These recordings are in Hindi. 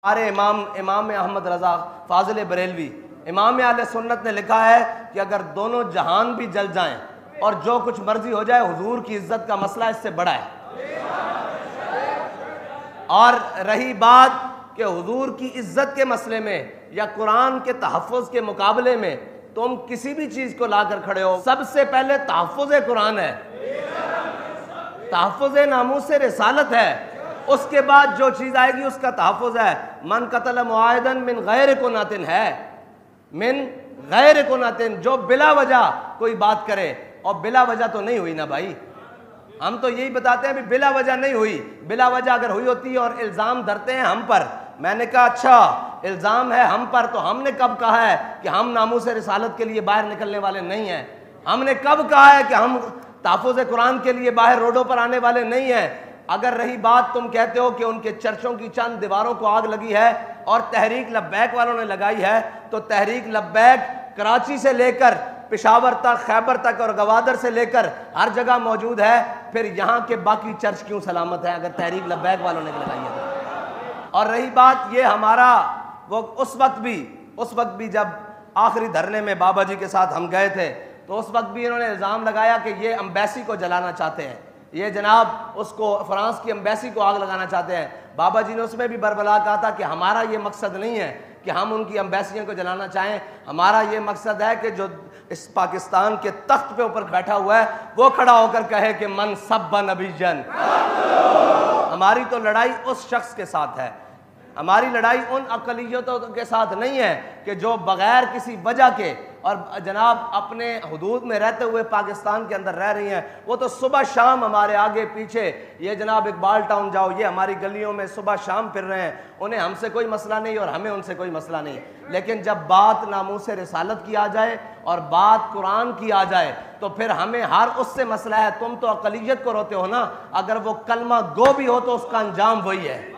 हमारे इमाम अहमद रज़ा फाजिल बरेलवी इमाम अहले सुन्नत ने लिखा है कि अगर दोनों जहान भी जल जाएं और जो कुछ मर्जी हो जाए, हुजूर की इज्जत का मसला इससे बड़ा है। और रही बात कि हुजूर की इज्जत के मसले में या कुरान के तहफ़्फ़ुज़ के मुकाबले में तुम किसी भी चीज़ को लाकर खड़े हो, सबसे पहले तहफ़्फ़ुज़ कुरान है, तहफ़्फ़ुज़ नामूस रिसालत है, उसके बाद जो चीज़ आएगी उसका तहफ़्फ़ुज़ है। मन कतल मुआहिदन मिन गैर कुनातिन है, मिन गैर कुनातिन, जो बिला वजह कोई बात करे, और बिला वजह तो नहीं हुई ना भाई, हम तो यही बताते हैं भी बिला वजह नहीं हुई। बिला वजह अगर हुई होती और इल्ज़ाम धरते हैं हम पर, मैंने कहा अच्छा इल्ज़ाम है हम पर, तो हमने कब कहा है कि हम नामूस रिसालत के लिए बाहर निकलने वाले नहीं हैं? हमने कब कहा है कि हम तहफ़्फ़ुज़ कुरान के लिए बाहर रोडों पर आने वाले नहीं हैं? अगर रही बात, तुम कहते हो कि उनके चर्चों की चंद दीवारों को आग लगी है और तहरीक लब्बैक वालों ने लगाई है, तो तहरीक लब्बैक कराची से लेकर पेशावर तक, खैबर तक और गवादर से लेकर हर जगह मौजूद है, फिर यहाँ के बाकी चर्च क्यों सलामत है अगर तहरीक लब्बैक वालों ने लगाई है? और रही बात ये हमारा, वो उस वक्त भी जब आखिरी धरने में बाबा जी के साथ हम गए थे, तो उस वक्त भी इन्होंने इल्ज़ाम लगाया कि ये एम्बेसी को जलाना चाहते हैं, ये जनाब उसको फ्रांस की एम्बेसी को आग लगाना चाहते हैं। बाबा जी ने उसमें भी बरबला कहा था कि हमारा ये मकसद नहीं है कि हम उनकी एम्बेसियों को जलाना चाहें, हमारा ये मकसद है कि जो इस पाकिस्तान के तख्त पे ऊपर बैठा हुआ है वो खड़ा होकर कहे कि मन सब्बा नबीजन। हमारी तो लड़ाई उस शख्स के साथ है, हमारी लड़ाई उन अक़लियतों के साथ नहीं है कि जो बग़ैर किसी वजह के और जनाब अपने हुदूद में रहते हुए पाकिस्तान के अंदर रह रही हैं। वो तो सुबह शाम हमारे आगे पीछे, ये जनाब इकबाल टाउन जाओ, ये हमारी गलियों में सुबह शाम फिर रहे हैं, उन्हें हमसे कोई मसला नहीं और हमें उनसे कोई मसला नहीं। लेकिन जब बात नामूस रिसालत की आ जाए और बात कुरान की आ जाए, तो फिर हमें हर उससे मसला है। तुम तो अक़लियत को रोते हो ना, अगर वो कलमा गो भी हो तो उसका अंजाम वही है।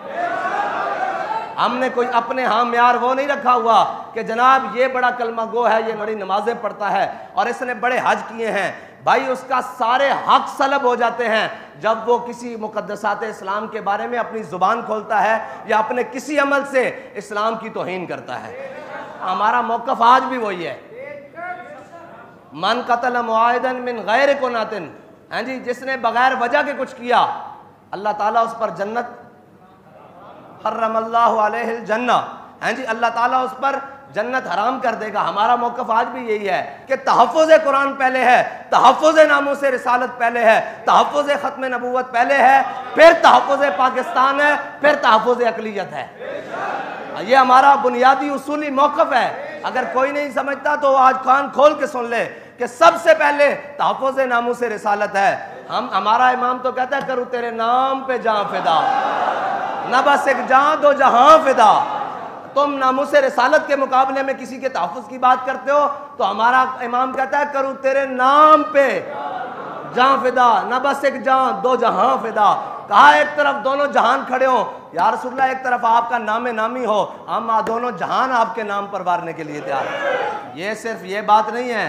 हमने कोई अपने हाँ म्यार वो नहीं रखा हुआ कि जनाब ये बड़ा कलमा गो है, ये बड़ी नमाजें पढ़ता है और इसने बड़े हज किए हैं। भाई उसका सारे हक सलब हो जाते हैं जब वो किसी मुक़द्दसात इस्लाम के बारे में अपनी ज़ुबान खोलता है या अपने किसी अमल से इस्लाम की तौहीन करता है। हमारा मौक़िफ़ आज भी वही है। मन कतल मुआहिदन मिन गैर कुनातिन, हैं जी, जिसने बगैर वजह के कुछ किया, अल्लाह ताला उस पर जन्नत हर्रमल्लाहु अलैहिल जन्ना, हैं जी, अल्लाह ताला उस पर जन्नत हराम कर देगा। हमारा मौक़िफ़ आज भी यही है कि तहफ़्फ़ुज़ कुरान पहले है, तहफ़्फ़ुज़ नामूस रिसालत पहले है, तहफ़्फ़ुज़ ख़त्म नबूवत पहले है, फिर तहफ़्फ़ुज़ पाकिस्तान है, फिर तहफ़्फ़ुज़ अक़लियत है। ये हमारा बुनियादी उसूली मौक़िफ़ है। अगर कोई नहीं समझता तो आज कान खोल के सुन ले कि सबसे पहले तहफ़्फ़ुज़ नामूस रिसालत है। हमारा इमाम तो कहता है, करूँ तेरे नाम पे जान फिदा, न बस एक जान दो जहां फिदा। तुम नामूस रिसालत के मुकाबले में किसी के तहफ़्फ़ुज़ की बात करते हो, तो हमारा इमाम कहता है करूँ तेरे नाम पे जान फिदा, न बस एक जान दो जहां फिदा। कहा एक तरफ दोनों जहान खड़े हो, या रसूलल्लाह एक तरफ आपका नामे नामी हो, हम दोनों जहान आपके नाम पर वारने के लिए तैयार हैं। ये सिर्फ ये बात नहीं है,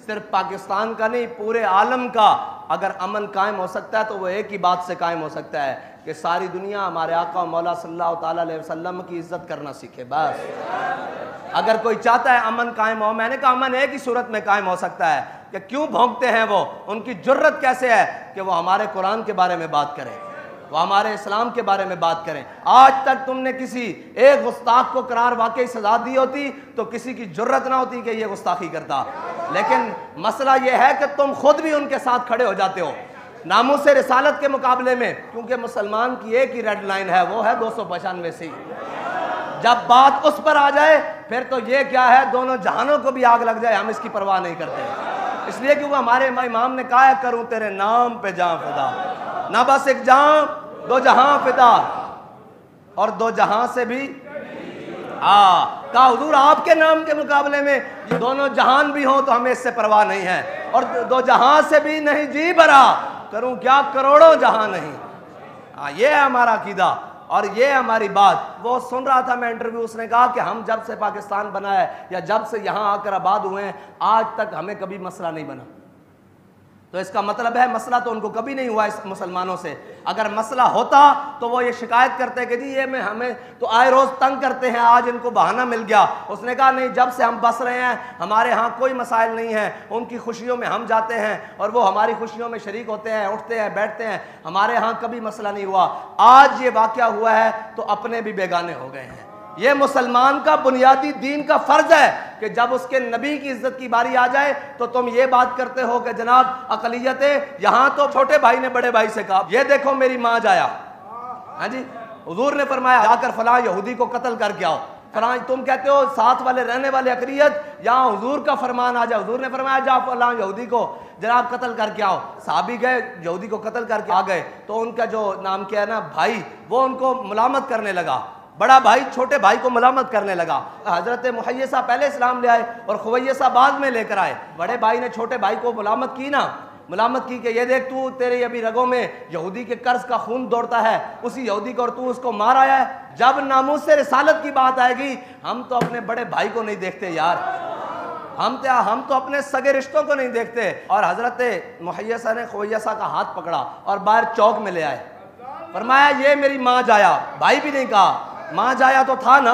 सिर्फ पाकिस्तान का नहीं, पूरे आलम का अगर अमन कायम हो सकता है तो वो एक ही बात से कायम हो सकता है कि सारी दुनिया हमारे आका मौला सल्लल्लाहु ताला अलैहि वसल्लम की इज्जत करना सीखे। बस अगर कोई चाहता है अमन कायम हो, मैंने कहा अमन एक ही सूरत में कायम हो सकता है कि क्यों भौंकते हैं वो, उनकी जुर्रत कैसे है कि वो हमारे कुरान के बारे में बात करें, वो हमारे इस्लाम के बारे में बात करें। आज तक तुमने किसी एक गुस्ताख को करार वाकई सजा दी होती तो किसी की जुर्रत ना होती कि ये गुस्ताखी करता। लेकिन मसला ये है कि तुम खुद भी उनके साथ खड़े हो जाते हो नामूस रिसालत के मुकाबले में, क्योंकि मुसलमान की एक ही रेड लाइन है, वो है 295 जब बात उस पर आ जाए फिर तो ये क्या है, दोनों जहानों को भी आग लग जाए हम इसकी परवाह नहीं करते। इसलिए कि वो हमारे इमाम ने कहा है करूँ तेरे नाम पे जान फिदा, ना बस एक जान दो जहां फिदा, और दो जहां से भी कहा हुजूर आपके नाम के मुकाबले में ये दोनों जहान भी हों तो हमें इससे परवाह नहीं है, और दो जहां से भी नहीं जी भरा, करूं क्या करोड़ों जहां नहीं। ये है हमारा अकीदा और ये है हमारी बात। वो सुन रहा था मैं इंटरव्यू, उसने कहा कि हम जब से पाकिस्तान बना है या जब से यहाँ आकर आबाद हुए हैं आज तक हमें कभी मसला नहीं बना। तो इसका मतलब है मसला तो उनको कभी नहीं हुआ इस मुसलमानों से। अगर मसला होता तो वो ये शिकायत करते कि जी ये में हमें तो आए रोज़ तंग करते हैं, आज इनको बहाना मिल गया। उसने कहा नहीं, जब से हम बस रहे हैं हमारे यहाँ कोई मसाइल नहीं है, उनकी खुशियों में हम जाते हैं और वो हमारी खुशियों में शरीक होते हैं, उठते हैं, बैठते हैं, हमारे यहाँ कभी मसला नहीं हुआ। आज ये वाक़या हुआ है तो अपने भी बेगाने हो गए हैं। ये मुसलमान का बुनियादी दीन का फर्ज है कि जब उसके नबी की इज्जत की बारी आ जाए तो तुम ये बात करते हो कि जनाब अकलियत है। यहाँ तो छोटे भाई ने बड़े भाई से कहा ये देखो मेरी माँ जाया, हाँ जी, हुजूर ने फरमाया जाकर फलां यहूदी को कत्ल करके आओ। फलां तुम कहते हो साथ वाले रहने वाले अकलियत, यहाँ हुजूर का फरमान आ जाए, हुजूर ने फरमाया जाओ फलां यहूदी को जनाब कत्ल करके आओ। साहबी गए, यहूदी को कत्ल करके आ गए तो उनका जो नाम क्या है ना भाई, वो उनको मुलामत करने लगा। बड़ा भाई छोटे भाई को मलामत करने लगा। हजरत मुहय्यसा पहले इस्लाम ले आए और खुवैयसा बाद में लेकर आए। बड़े भाई ने छोटे भाई को मुलामत की ना, मुलामत की कि ये देख तू, तेरे अभी रगों में यहूदी के कर्ज का खून दौड़ता है, उसी यहूदी को और तू उसको मार आया है। जब नामूस से रिसालत की बात आएगी हम तो अपने बड़े भाई को नहीं देखते यार, हम तो अपने सगे रिश्तों को नहीं देखते। और हजरत मुहय्यसा ने खुवैयसा का हाथ पकड़ा और बाहर चौक में ले आए। फरमाया ये मेरी माँ जाया, भाई भी नहीं कहा, माँ जाया तो था ना,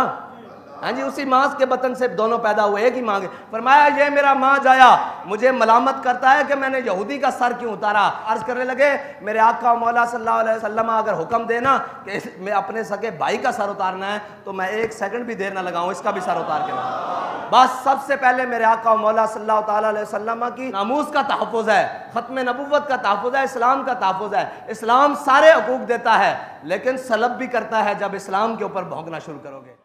हाँ जी, उसी माँ के बतन से दोनों पैदा हुए, एक ही माँ के। फरमाया ये मेरा माँ जाया मुझे मलामत करता है कि मैंने यहूदी का सर क्यों उतारा। अर्ज करने लगे मेरे आका मौला सल्लल्लाहु अलैहि वसल्लम अगर हुक्म देना कि मैं अपने सगे भाई का सर उतारना है तो मैं 1 सेकंड भी देर ना लगाऊं, इसका भी सर उतार के लाऊं। बस सबसे पहले मेरे आका मौला सल्लल्लाहु ताला अलैहि वसल्लम की नामूस का तहफ़्फ़ुज़ है, ख़त्म नबुव्वत का तहफ़्फ़ुज़ है, इस्लाम का तहफ़्फ़ुज़ है। इस्लाम सारे हकूक़ देता है लेकिन सलब भी करता है जब इस्लाम के ऊपर भौंकना शुरू करोगे।